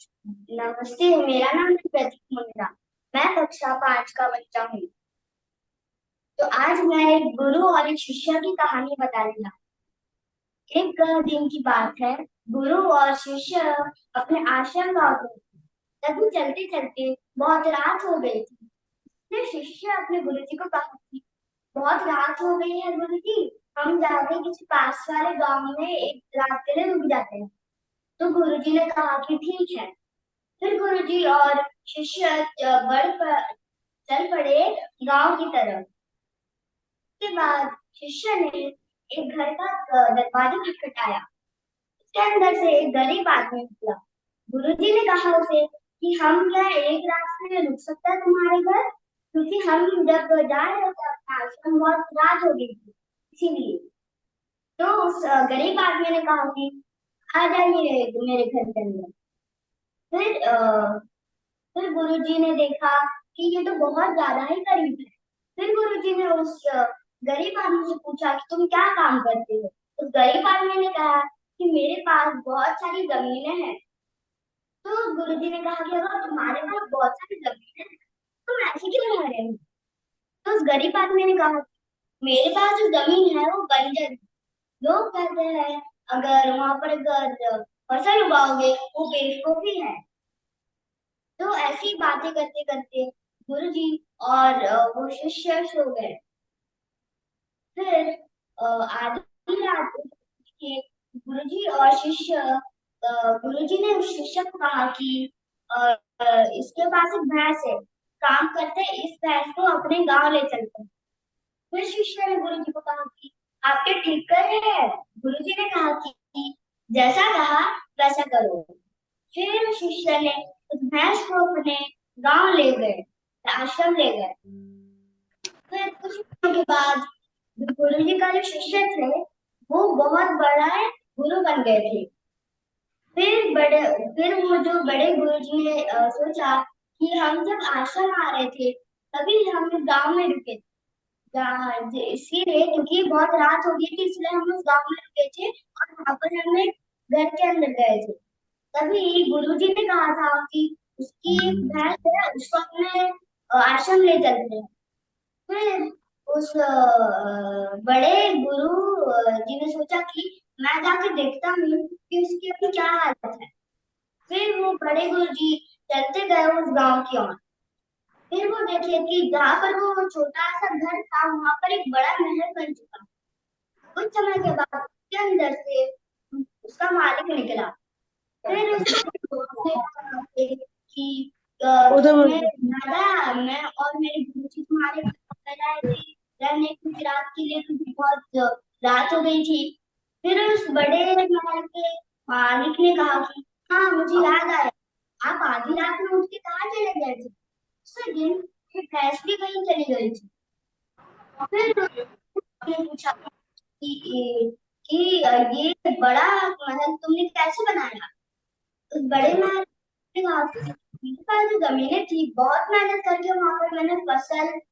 नमस्ते, मेरा नाम है प्रतीक मुंडा। मैं कक्षा 5 का बच्चा हूँ। तो आज मैं एक गुरु और एक शिष्य की कहानी बताने जा रही हूँ। एक दिन की बात है। गुरु और शिष्य अपने आश्रम लौट रहे थे। तभी चलते चलते बहुत रात हो गई थी। फिर शिष्य अपने गुरु जी को कहा कि बहुत रात हो गई है गुरु जी, हम जाके किसी पास वाले गांव में एक रात के लिए रुक जाते हैं। तो गुरु जी ने कहा कि ठीक है। फिर गुरुजी और शिष्य चल पड़े गांव की तरफ। उसके बाद शिष्य ने एक घर का दरवाजा खटखटाया। उसके अंदर से एक गरीब आदमी निकला। गुरुजी ने कहा उसे कि हम क्या एक रात के लिए रुक सकते हैं तुम्हारे घर, क्योंकि हम जब जा रहे थे अपना आश्रम बहुत रात हो गई थी, इसीलिए। तो उस गरीब आदमी ने कहा कि आ जाइए मेरे घर के अंदर। फिर फिर गुरुजी ने देखा कि ये तो बहुत ज्यादा ही करीब है। फिर गुरुजी ने उस गरीब आदमी से पूछा कि तुम क्या काम करते हो। उस गरीब आदमी ने कहा कि मेरे पास बहुत सारी जमीनें हैं। तो गुरुजी ने कहा कि अगर तुम्हारे पास बहुत सारी जमीनें हैं, तुम ऐसे क्यों रह रहे हो। तो उस गरीब आदमी ने कहा मेरे पास जो जमीन है वो बंजर है। लोग कहते हैं अगर वहां पर अगर फसल उगाओगे वो बेवकूफी है। तो ऐसी बातें करते करते गुरुजी और वो शिष्य सो गए। फिर आधी रात के गुरुजी और शिष्य गुरुजी ने उस शिष्य को कहा कि अ, इसके पास एक भैंस है, काम करते हैं, इस भैंस को अपने गांव ले चलते हैं। फिर शिष्य ने गुरुजी को कहा कि आपके ठीक कर रहे हैं। गुरुजी ने कहा कि जैसा कहा वैसा करो। फिर शिष्य ने उस भैंस को अपने गांव ले गए, आश्रम ले गए। फिर कुछ दिनों के बाद जो गुरु जी का जो शिष्य थे वो बहुत बड़ा गुरु बन गए थे। फिर वो जो बड़े गुरु जी ने सोचा कि हम जब आश्रम आ रहे थे तभी हम गांव में रुके थे। इसीलिए क्योंकि बहुत रात हो गई थी इसलिए हम उस गांव में रुके थे और वहां पर हमने घर के अंदर गए थे। तभी गुरुजी ने कहा था कि उसकी एक भैंस है उसको अपने आश्रम ले चलते हैं। फिर उस बड़े गुरु जी ने सोचा कि मैं जाकर देखता हूँ कि उसकी अभी क्या हालत है। फिर वो बड़े गुरु जी चलते गए उस गांव की ओर। फिर वो देखे कि जहाँ पर वो छोटा सा घर था वहां पर एक बड़ा महल बन चुका। कुछ समय के बाद उसके अंदर से उसका मालिक निकला। फिर उसने कहा कि तुम्हें दादा मैं और मेरे गुरुजी तुम्हारे घर पर आए थे रहने कुछ रात के लिए, क्योंकि बहुत रात हो गई थी। फिर उस बड़े महल के मालिक ने कहा कि हाँ मुझे याद आया, आप आधी रात में उठ के कहाँ चले गए थे। उसी दिन फिर भैंस भी कहीं चली गई थी। फिर उसने पूछा कि ये बड़ा महल तुमने कैसे बनाया। उस बड़े महल ने कहा कि मेरे पास जो जमीनें थी बहुत मेहनत करके वहां पर मैंने फसल